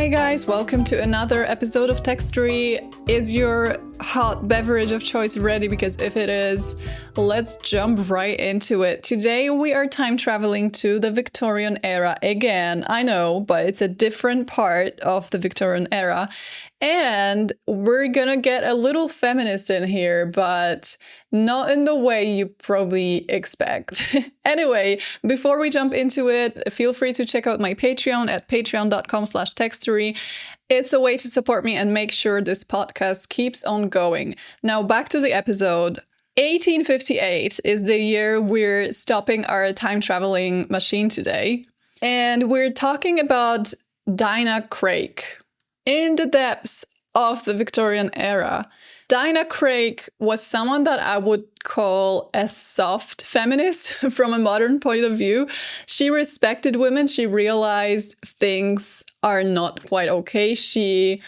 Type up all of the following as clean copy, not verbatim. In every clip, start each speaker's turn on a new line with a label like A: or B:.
A: Hi guys, welcome to another episode of Textory. Is your hot beverage of choice ready? Because if it is, let's jump right into it. Today we are time traveling to the Victorian era again. I know, but it's a different part of the Victorian era. And we're gonna get a little feminist in here, but not in the way you probably expect. Anyway, before we jump into it, feel free to check out my Patreon at patreon.com/textory. It's a way to support me and make sure this podcast keeps on going. Now back to the episode. 1858 is the year we're stopping our time traveling machine today. And we're talking about Dinah Craik. In the depths of the Victorian era, Dinah Craik was someone that I would call a soft feminist from a modern point of view. She respected women. She realized things are not quite okay. She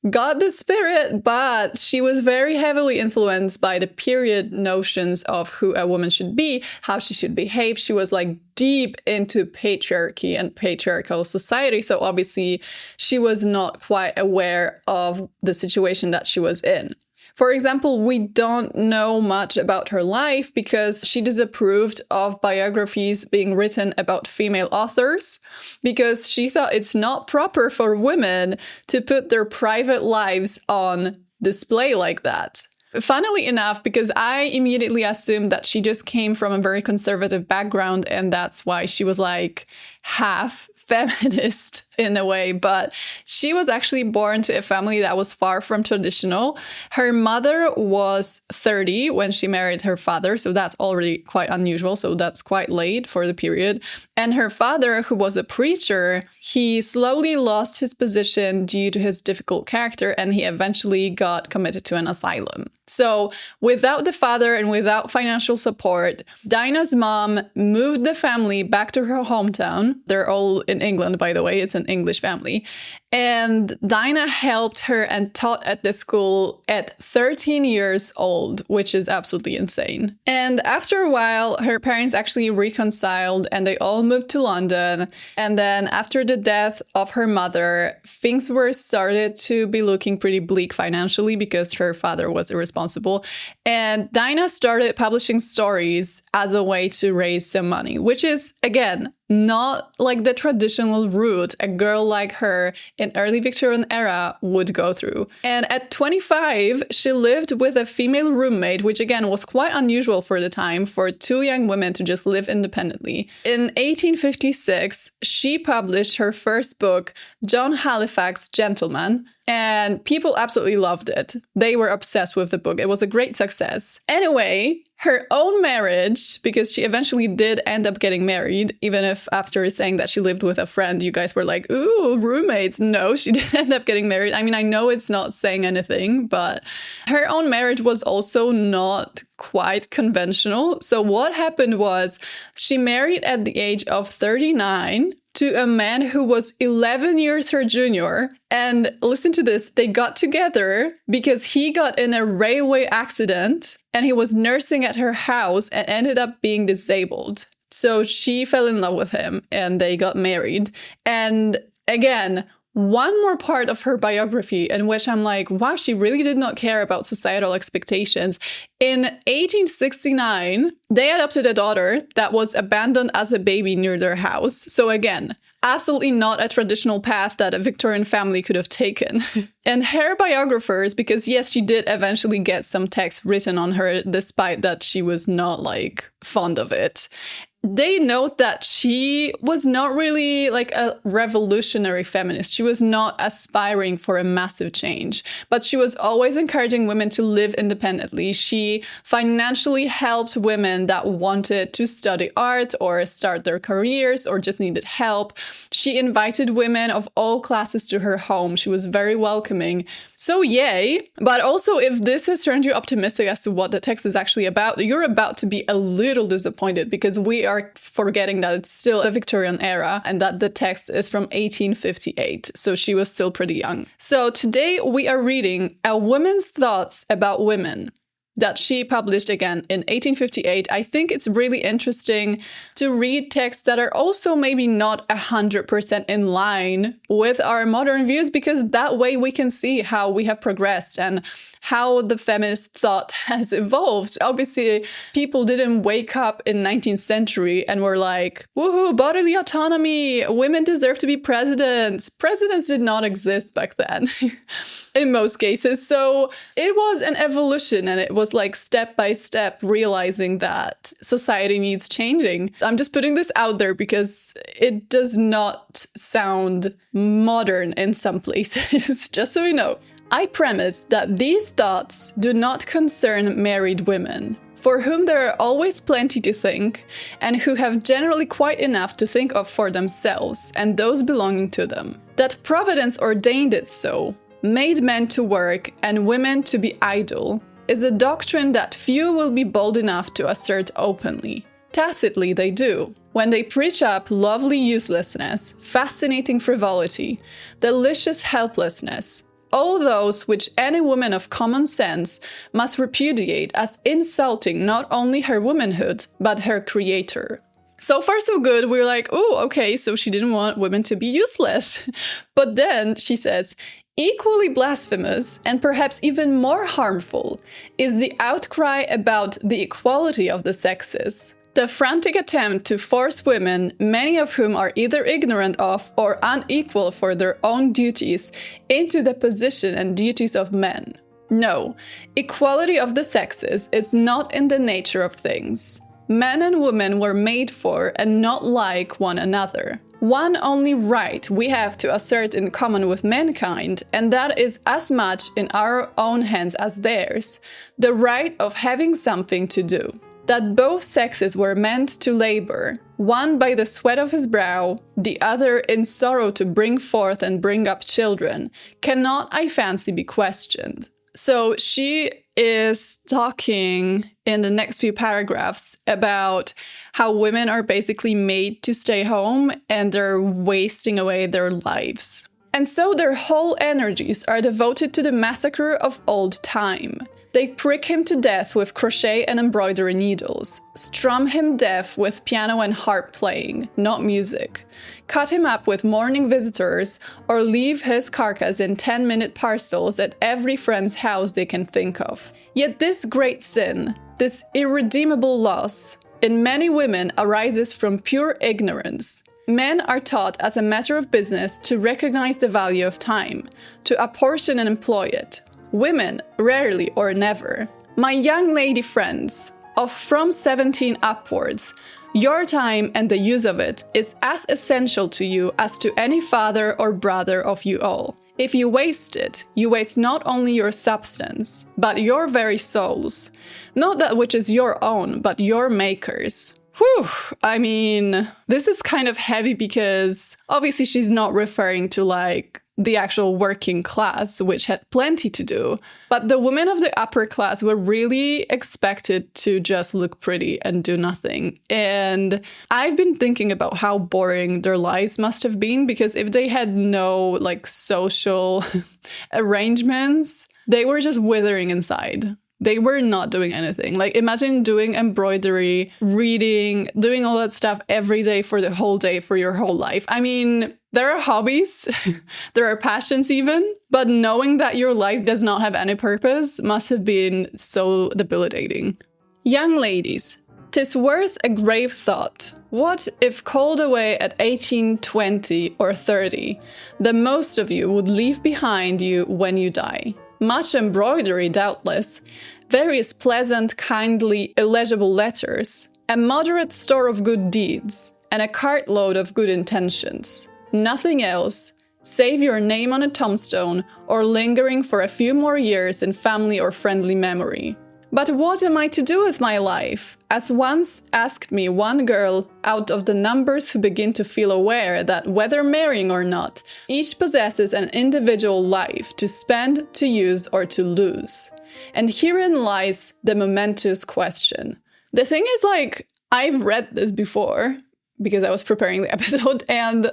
A: got the spirit, but she was very heavily influenced by the period notions of who a woman should be, how she should behave. She was like deep into patriarchy and patriarchal society. So obviously she was not quite aware of the situation that she was in. For example, we don't know much about her life because she disapproved of biographies being written about female authors because she thought it's not proper for women to put their private lives on display like that. Funnily enough, because I immediately assumed that she just came from a very conservative background and that's why she was like half feminist in a way, but she was actually born to a family that was far from traditional. Her mother was 30 when she married her father, so that's already quite unusual, so that's quite late for the period. And her father, who was a preacher, he slowly lost his position due to his difficult character, and he eventually got committed to an asylum. So without the father and without financial support, Dinah's mom moved the family back to her hometown. They're all in England, by the way. It's an English family. And Dinah helped her and taught at the school at 13 years old, which is absolutely insane. And after a while, her parents actually reconciled and they all moved to London. And then after the death of her mother, things were started to be looking pretty bleak financially because her father was irresponsible. And Dinah started publishing stories as a way to raise some money, which is, again, not like the traditional route a girl like her in early Victorian era would go through. And at 25, she lived with a female roommate, which again was quite unusual for the time for two young women to just live independently. In 1856, she published her first book, John Halifax, Gentleman, and people absolutely loved it. They were obsessed with the book. It was a great success. Anyway, her own marriage, because she eventually did end up getting married, even if after saying that she lived with a friend, you guys were like, ooh, roommates. No, she did end up getting married. I mean, I know it's not saying anything, but her own marriage was also not quite conventional. So what happened was she married at the age of 39 to a man who was 11 years her junior. And listen to this, they got together because he got in a railway accident and he was nursing at her house and ended up being disabled. So she fell in love with him and they got married. And again, one more part of her biography in which I'm like, wow, she really did not care about societal expectations. In 1869, they adopted a daughter that was abandoned as a baby near their house. So again, absolutely not a traditional path that a Victorian family could have taken. And her biographers, because yes, she did eventually get some text written on her, despite that she was not like fond of it. They note that she was not really like a revolutionary feminist. She was not aspiring for a massive change, but she was always encouraging women to live independently. She financially helped women that wanted to study art or start their careers or just needed help. She invited women of all classes to her home. She was very welcoming. So yay. But also, if this has turned you optimistic as to what the text is actually about, you're about to be a little disappointed because we are forgetting that it's still the Victorian era and that the text is from 1858. So she was still pretty young. So today we are reading A Woman's Thoughts About Women. that she published again in 1858. I think it's really interesting to read texts that are also maybe not 100% in line with our modern views, because that way we can see how we have progressed and how the feminist thought has evolved. Obviously, people didn't wake up in 19th century and were like, woohoo, bodily autonomy, women deserve to be presidents. Presidents did not exist back then in most cases. So it was an evolution, and it was like step by step realizing that society needs changing. I'm just putting this out there because it does not sound modern in some places, just so we know. I premise that these thoughts do not concern married women, for whom there are always plenty to think, and who have generally quite enough to think of for themselves and those belonging to them. That Providence ordained it so, made men to work and women to be idle, is a doctrine that few will be bold enough to assert openly. Tacitly they do, when they preach up lovely uselessness, fascinating frivolity, delicious helplessness, all those which any woman of common sense must repudiate as insulting not only her womanhood, but her creator. So far so good, we're like, oh, okay, so she didn't want women to be useless. But then she says, equally blasphemous, and perhaps even more harmful, is the outcry about the equality of the sexes. The frantic attempt to force women, many of whom are either ignorant of or unequal for their own duties, into the position and duties of men. No, equality of the sexes is not in the nature of things. Men and women were made for and not like one another. One only right we have to assert in common with mankind, and that is as much in our own hands as theirs, the right of having something to do. That both sexes were meant to labor, one by the sweat of his brow, the other in sorrow to bring forth and bring up children, cannot, I fancy, be questioned. So she is talking in the next few paragraphs about how women are basically made to stay home and they're wasting away their lives. And so their whole energies are devoted to the massacre of old time. They prick him to death with crochet and embroidery needles, strum him deaf with piano and harp playing, not music, cut him up with morning visitors, or leave his carcass in 10-minute parcels at every friend's house they can think of. Yet this great sin, this irredeemable loss, in many women arises from pure ignorance. Men are taught as a matter of business to recognize the value of time, to apportion and employ it. Women, rarely or never. My young lady friends, of from 17 upwards, your time and the use of it is as essential to you as to any father or brother of you all. If you waste it, you waste not only your substance, but your very souls. Not that which is your own, but your maker's. Whew, I mean, this is kind of heavy because obviously she's not referring to like the actual working class, which had plenty to do. But the women of the upper class were really expected to just look pretty and do nothing. And I've been thinking about how boring their lives must have been, because if they had no like social arrangements, they were just withering inside. They were not doing anything. Like, imagine doing embroidery, reading, doing all that stuff every day for the whole day for your whole life. I mean, there are hobbies, there are passions even, but knowing that your life does not have any purpose must have been so debilitating. Young ladies, 'tis worth a grave thought. What if called away at 18, 20, or 30, the most of you would leave behind you when you die? Much embroidery, doubtless, various pleasant, kindly, illegible letters, a moderate store of good deeds, and a cartload of good intentions. Nothing else, save your name on a tombstone or lingering for a few more years in family or friendly memory. But what am I to do with my life? As once asked me one girl out of the numbers who begin to feel aware that whether marrying or not, each possesses an individual life to spend, to use, or to lose. And herein lies the momentous question. The thing is, like, I've read this before because I was preparing the episode, and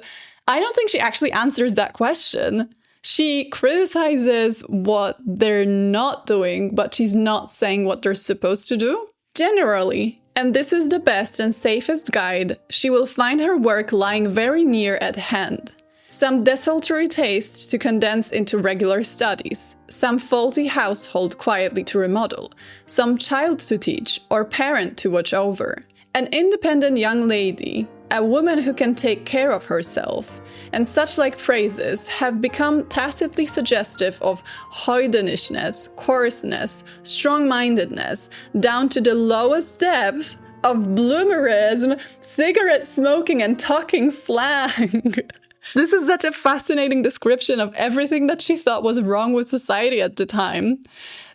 A: I don't think she actually answers that question. She criticizes what they're not doing, but she's not saying what they're supposed to do. Generally, and this is the best and safest guide, she will find her work lying very near at hand. Some desultory tastes to condense into regular studies, some faulty household quietly to remodel, some child to teach or parent to watch over. An independent young lady, a woman who can take care of herself, and such like phrases have become tacitly suggestive of hoydenishness, coarseness, strong-mindedness, down to the lowest depths of bloomerism, cigarette smoking and talking slang. This is such a fascinating description of everything that she thought was wrong with society at the time.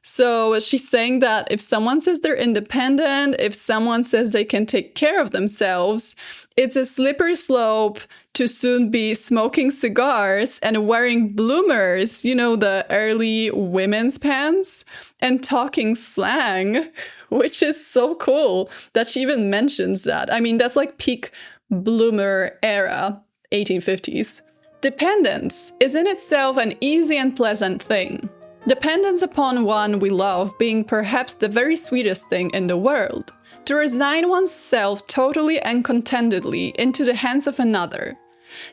A: So she's saying that if someone says they're independent, if someone says they can take care of themselves, it's a slippery slope to soon be smoking cigars and wearing bloomers, you know, the early women's pants, and talking slang, which is so cool that she even mentions that. I mean, that's like peak bloomer era. 1850s. Dependence is in itself an easy and pleasant thing. Dependence upon one we love being perhaps the very sweetest thing in the world. To resign oneself totally and contentedly into the hands of another.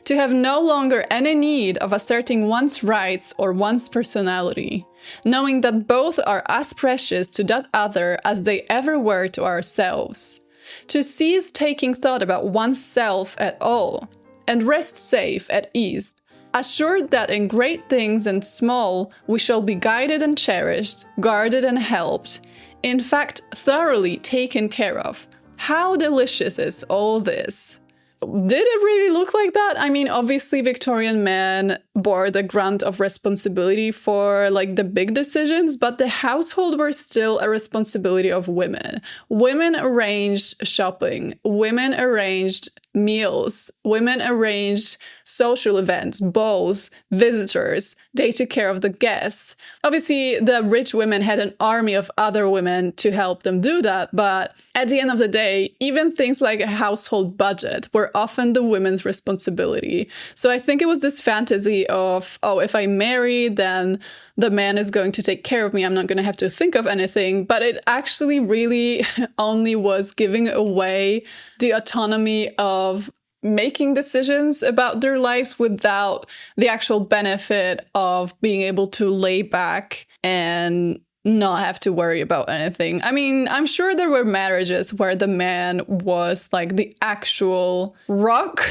A: To have no longer any need of asserting one's rights or one's personality. Knowing that both are as precious to that other as they ever were to ourselves. To cease taking thought about oneself at all. And rest safe at ease, assured that in great things and small we shall be guided and cherished, guarded and helped, in fact, thoroughly taken care of. How delicious is all this? Did it really look like that? I mean, obviously Victorian men bore the brunt of responsibility for like the big decisions, but the household were still a responsibility of women. Women arranged shopping, women arranged meals, women arranged social events, balls, visitors, they took care of the guests. Obviously, the rich women had an army of other women to help them do that, but at the end of the day, even things like a household budget were often the women's responsibility. So I think it was this fantasy of, oh, if I marry, then the man is going to take care of me, I'm not going to have to think of anything. But it actually really only was giving away the autonomy of making decisions about their lives without the actual benefit of being able to lay back and not have to worry about anything. I mean, I'm sure there were marriages where the man was like the actual rock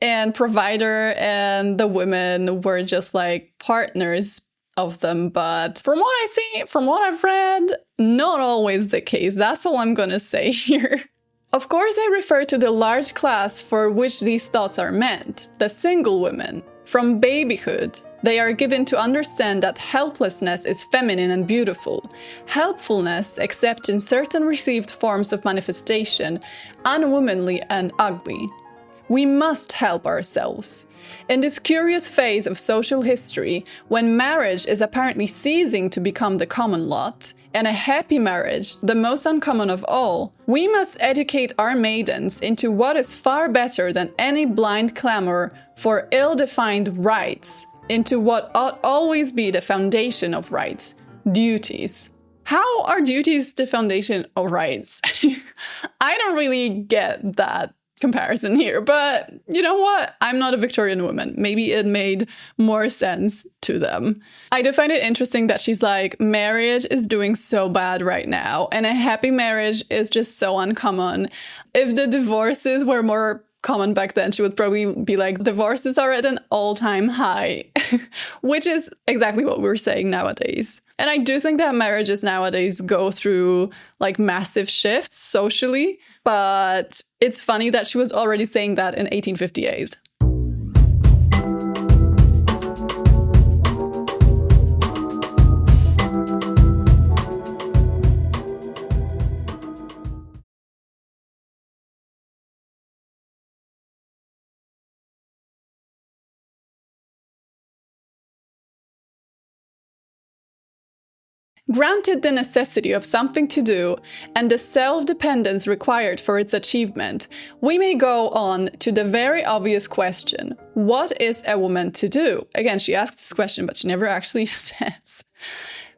A: and provider and the women were just like partners of them. But from what I see, from what I've read, not always the case. That's all I'm gonna say here. Of course, I refer to the large class for which these thoughts are meant, the single women. From babyhood, they are given to understand that helplessness is feminine and beautiful, helpfulness, except in certain received forms of manifestation, unwomanly and ugly. We must help ourselves. In this curious phase of social history, when marriage is apparently ceasing to become the common lot, and a happy marriage, the most uncommon of all, we must educate our maidens into what is far better than any blind clamor for ill-defined rights, into what ought always be the foundation of rights, duties. How are duties the foundation of rights? I don't really get that comparison here, but you know what? I'm not a Victorian woman. Maybe it made more sense to them. I do find it interesting that she's like, marriage is doing so bad right now, and a happy marriage is just so uncommon. If the divorces were more common back then, she would probably be like, divorces are at an all-time high, which is exactly what we're saying nowadays. And I do think that marriages nowadays go through like massive shifts socially, but it's funny that she was already saying that in 1858. Granted the necessity of something to do and the self-dependence required for its achievement, we may go on to the very obvious question, what is a woman to do? Again, she asks this question, but she never actually says.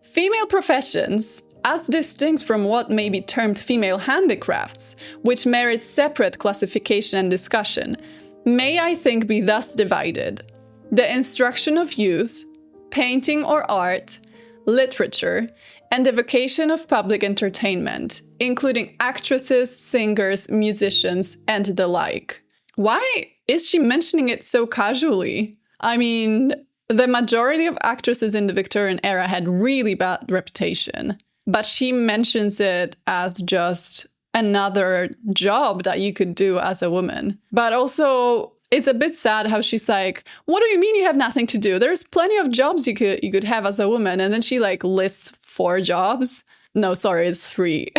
A: Female professions, as distinct from what may be termed female handicrafts, which merit separate classification and discussion, may, I think, be thus divided. The instruction of youth, painting or art, literature, and the vocation of public entertainment, including actresses, singers, musicians, and the like. Why is she mentioning it so casually? I mean, the majority of actresses in the Victorian era had really bad reputation, but she mentions it as just another job that you could do as a woman. But also, it's a bit sad how she's like, what do you mean you have nothing to do? There's plenty of jobs you could have as a woman. And then she lists 4 jobs. No, sorry, it's 3.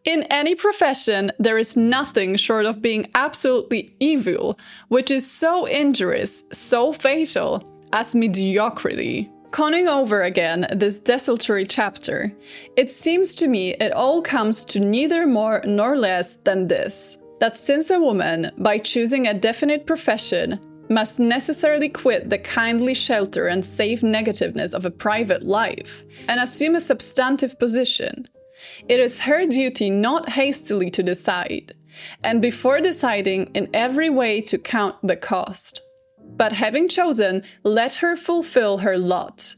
A: In any profession, there is nothing short of being absolutely evil, which is so injurious, so fatal, as mediocrity. Conning over again this desultory chapter, it seems to me it all comes to neither more nor less than this. That since a woman, by choosing a definite profession, must necessarily quit the kindly shelter and safe negativeness of a private life and assume a substantive position, it is her duty not hastily to decide, and before deciding in every way to count the cost. But having chosen, let her fulfill her lot.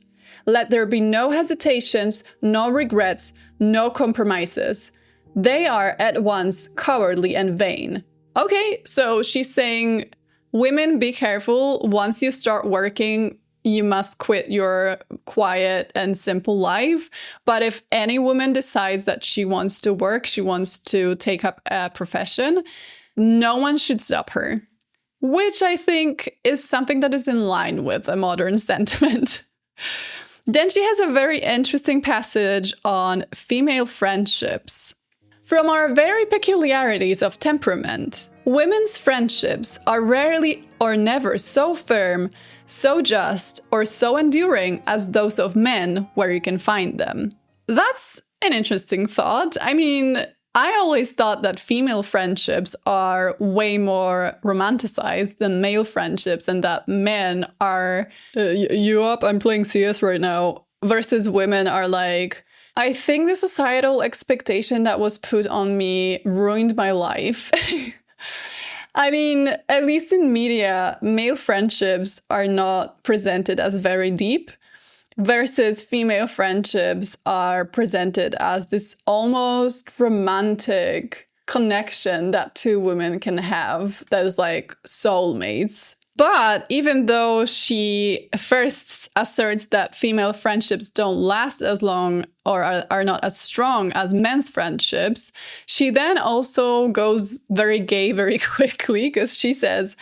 A: Let there be no hesitations, no regrets, no compromises. They are at once cowardly and vain. Okay, so she's saying, women, be careful. Once you start working, you must quit your quiet and simple life. But if any woman decides that she wants to work, she wants to take up a profession, no one should stop her. Which I think is something that is in line with a modern sentiment. Then she has a very interesting passage on female friendships. From our very peculiarities of temperament, women's friendships are rarely or never so firm, so just, or so enduring as those of men where you can find them. That's an interesting thought. I mean, I always thought that female friendships are way more romanticized than male friendships and that men are, you up, I'm playing CS right now, versus women are like, I think the societal expectation that was put on me ruined my life. I mean, at least in media, male friendships are not presented as very deep, versus female friendships are presented as this almost romantic connection that 2 women can have that is like soulmates. But even though she first asserts that female friendships don't last as long or are not as strong as men's friendships, she then also goes very gay very quickly because she says,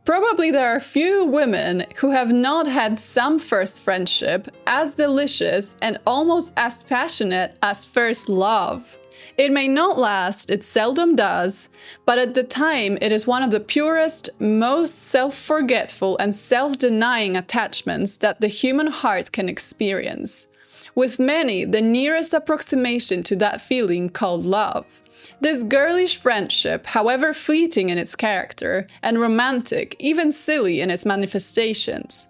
A: probably there are few women who have not had some first friendship as delicious and almost as passionate as first love. It may not last, it seldom does, but at the time it is one of the purest, most self-forgetful and self-denying attachments that the human heart can experience. With many, the nearest approximation to that feeling called love. This girlish friendship, however fleeting in its character, and romantic, even silly in its manifestations,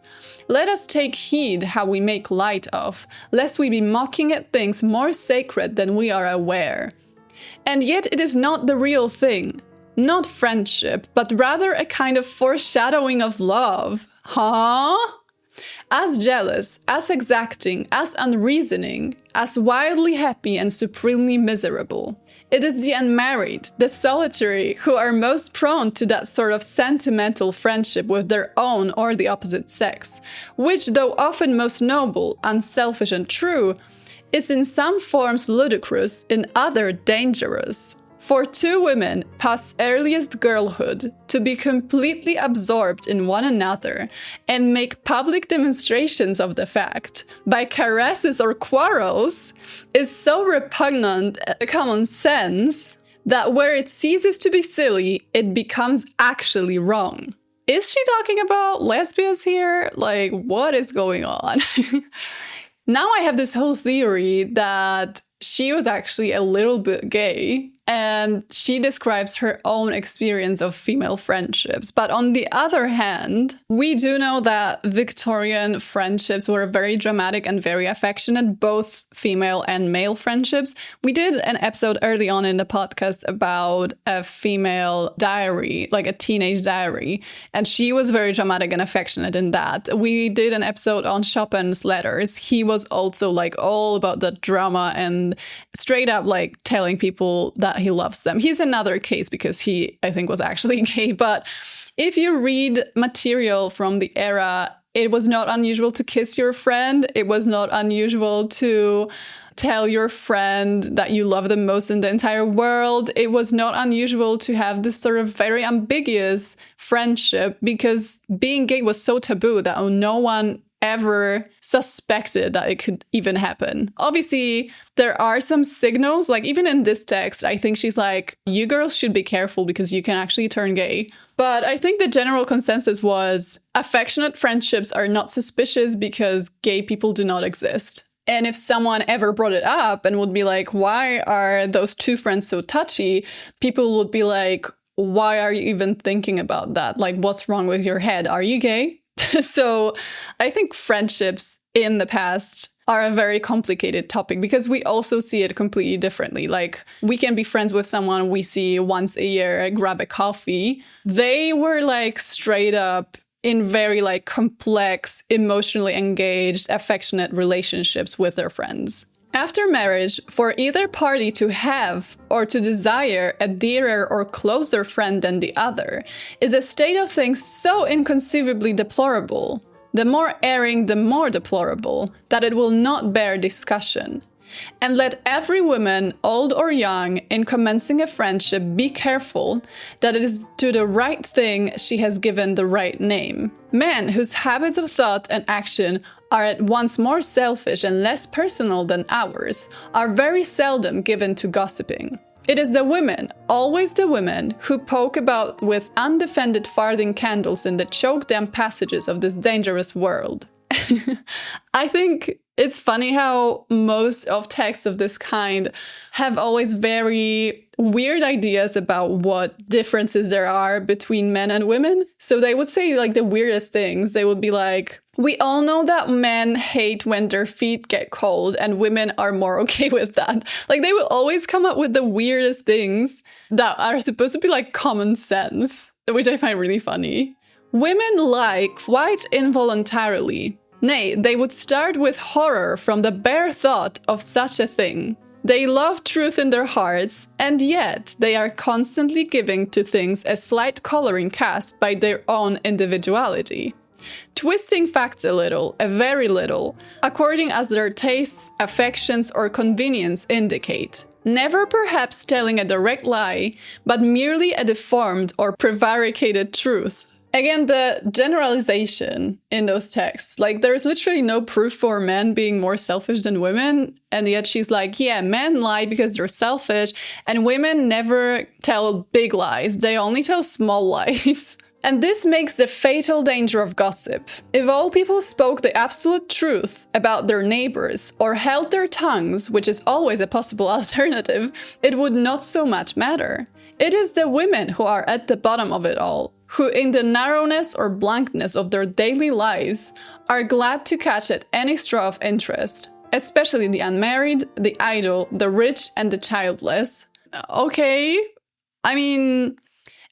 A: let us take heed how we make light of, lest we be mocking at things more sacred than we are aware. And yet it is not the real thing, not friendship, but rather a kind of foreshadowing of love. Huh? As jealous, as exacting, as unreasoning, as wildly happy and supremely miserable. It is the unmarried, the solitary, who are most prone to that sort of sentimental friendship with their own or the opposite sex, which, though often most noble, unselfish and true, is in some forms ludicrous, in other dangerous. For 2 women, past earliest girlhood, to be completely absorbed in one another and make public demonstrations of the fact, by caresses or quarrels, is so repugnant to common sense that where it ceases to be silly, it becomes actually wrong. Is she talking about lesbians here? Like, what is going on? Now I have this whole theory that she was actually a little bit gay, and she describes her own experience of female friendships. But on the other hand, we do know that Victorian friendships were very dramatic and very affectionate, both female and male friendships. We did an episode early on in the podcast about a female diary, like a teenage diary, and she was very dramatic and affectionate in that. We did an episode on Chopin's letters. He was also like all about the drama and straight up like telling people that he loves them. He's another case because he, I think, was actually gay. But if you read material from the era, it was not unusual to kiss your friend. It was not unusual to tell your friend that you love them most in the entire world. It was not unusual to have this sort of very ambiguous friendship because being gay was so taboo that no one ever suspected that it could even happen. Obviously, there are some signals, like even in this text, I think she's like, you girls should be careful because you can actually turn gay. But I think the general consensus was affectionate friendships are not suspicious because gay people do not exist. And if someone ever brought it up and would be like, why are those two friends so touchy? People would be like, why are you even thinking about that? Like, what's wrong with your head? Are you gay? So I think friendships in the past are a very complicated topic because we also see it completely differently. Like, we can be friends with someone we see once a year, grab a coffee. They were like straight up in very like complex, emotionally engaged, affectionate relationships with their friends. After marriage, for either party to have or to desire a dearer or closer friend than the other is a state of things so inconceivably deplorable, the more erring, the more deplorable, that it will not bear discussion. And let every woman, old or young, in commencing a friendship be careful that it is to the right thing she has given the right name. Men whose habits of thought and action are at once more selfish and less personal than ours are very seldom given to gossiping. It is the women, always the women, who poke about with undefended farthing candles in the choke-damp passages of this dangerous world. I think it's funny how most of texts of this kind have always very weird ideas about what differences there are between men and women. So they would say like the weirdest things. They would be like, we all know that men hate when their feet get cold and women are more okay with that. Like they will always come up with the weirdest things that are supposed to be like common sense, which I find really funny. Women lie quite involuntarily. Nay, they would start with horror from the bare thought of such a thing. They love truth in their hearts, and yet they are constantly giving to things a slight coloring cast by their own individuality. Twisting facts a little, a very little, according as their tastes, affections, or convenience indicate. Never perhaps telling a direct lie, but merely a deformed or prevaricated truth. Again, the generalization in those texts, like there's literally no proof for men being more selfish than women. And yet she's like, yeah, men lie because they're selfish and women never tell big lies. They only tell small lies. And this makes the fatal danger of gossip. If all people spoke the absolute truth about their neighbors or held their tongues, which is always a possible alternative, it would not so much matter. It is the women who are at the bottom of it all, who in the narrowness or blankness of their daily lives are glad to catch at any straw of interest, especially the unmarried, the idle, the rich, and the childless. Okay, I mean,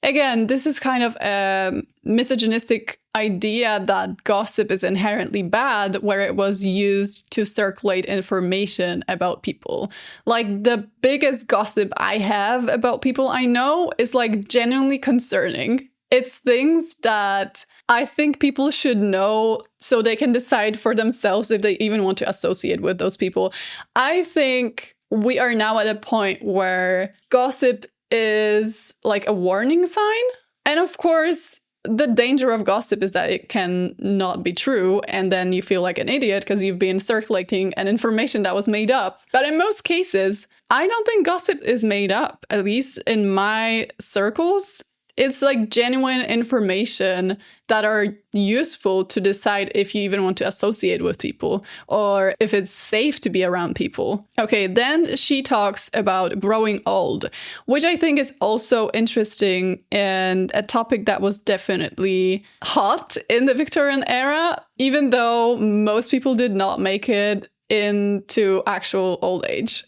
A: again, this is kind of a misogynistic idea that gossip is inherently bad, where it was used to circulate information about people. Like, the biggest gossip I have about people I know is like genuinely concerning. It's things that I think people should know so they can decide for themselves if they even want to associate with those people. I think we are now at a point where gossip is like a warning sign. And of course, the danger of gossip is that it can not be true. And then you feel like an idiot because you've been circulating an information that was made up. But in most cases, I don't think gossip is made up, at least in my circles. It's like genuine information that are useful to decide if you even want to associate with people or if it's safe to be around people. Okay, then she talks about growing old, which I think is also interesting and a topic that was definitely hot in the Victorian era, even though most people did not make it into actual old age.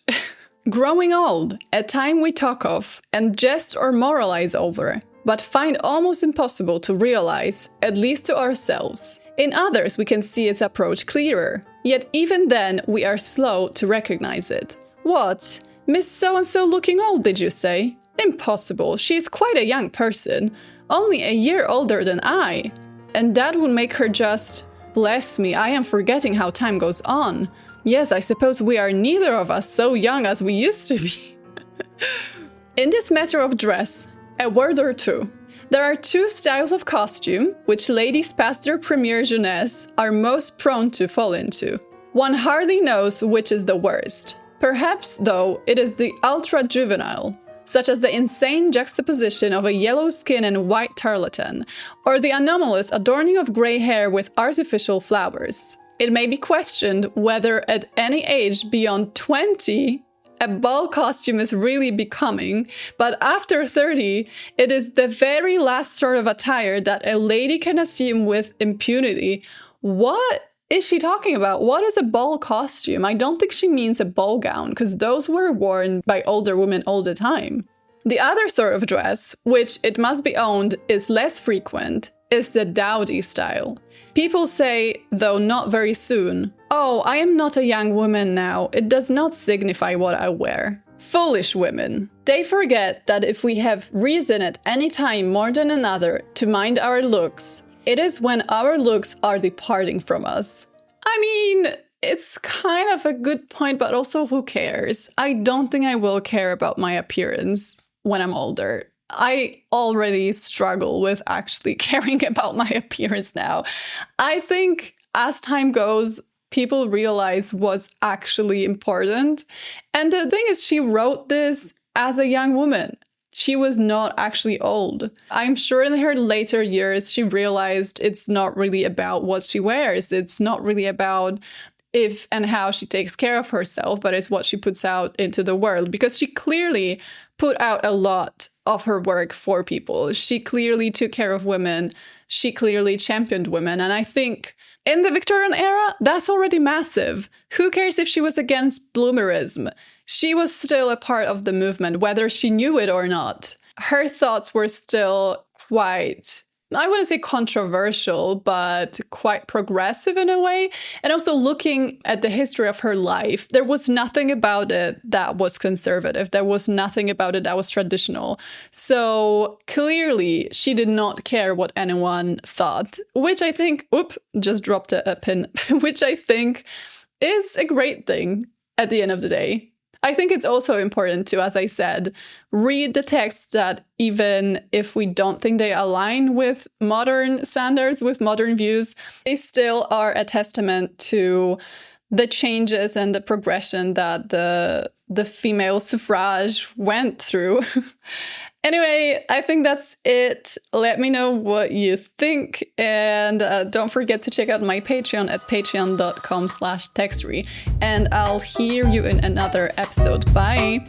A: Growing old, a time we talk of and jest or moralize over, but find almost impossible to realize, at least to ourselves. In others, we can see its approach clearer, yet even then we are slow to recognize it. What? Miss So-and-so looking old, did you say? Impossible, she is quite a young person, only a year older than I. And that would make her just, bless me, I am forgetting how time goes on. Yes, I suppose we are neither of us so young as we used to be. In this matter of dress, a word or two. There are two styles of costume which ladies past their premiere jeunesse are most prone to fall into. One hardly knows which is the worst. Perhaps, though, it is the ultra-juvenile, such as the insane juxtaposition of a yellow skin and white tarlatan, or the anomalous adorning of grey hair with artificial flowers. It may be questioned whether at any age beyond 20, a ball costume is really becoming, but after 30, it is the very last sort of attire that a lady can assume with impunity. What is she talking about? What is a ball costume? I don't think she means a ball gown, because those were worn by older women all the time. The other sort of dress, which it must be owned is less frequent, is the dowdy style. People say, though not very soon, "Oh, I am not a young woman now, it does not signify what I wear." Foolish women. They forget that if we have reason at any time more than another to mind our looks, it is when our looks are departing from us. I mean, it's kind of a good point, but also who cares? I don't think I will care about my appearance when I'm older. I already struggle with actually caring about my appearance now. I think as time goes, people realize what's actually important. And the thing is, she wrote this as a young woman. She was not actually old. I'm sure in her later years, she realized it's not really about what she wears. It's not really about if and how she takes care of herself, but it's what she puts out into the world. Because she clearly put out a lot of her work for people. She clearly took care of women. She clearly championed women. And I think in the Victorian era, that's already massive. Who cares if she was against bloomerism? She was still a part of the movement, whether she knew it or not. Her thoughts were still quite, I wouldn't say controversial, but quite progressive in a way. And also looking at the history of her life, there was nothing about it that was conservative. There was nothing about it that was traditional. So clearly she did not care what anyone thought, which I think, just dropped a pin, which I think is a great thing at the end of the day. I think it's also important to, as I said, read the texts that even if we don't think they align with modern standards, with modern views, they still are a testament to the changes and the progression that the female suffrage went through. Anyway, I think that's it. Let me know what you think. And don't forget to check out my Patreon at patreon.com/textory. And I'll hear you in another episode. Bye.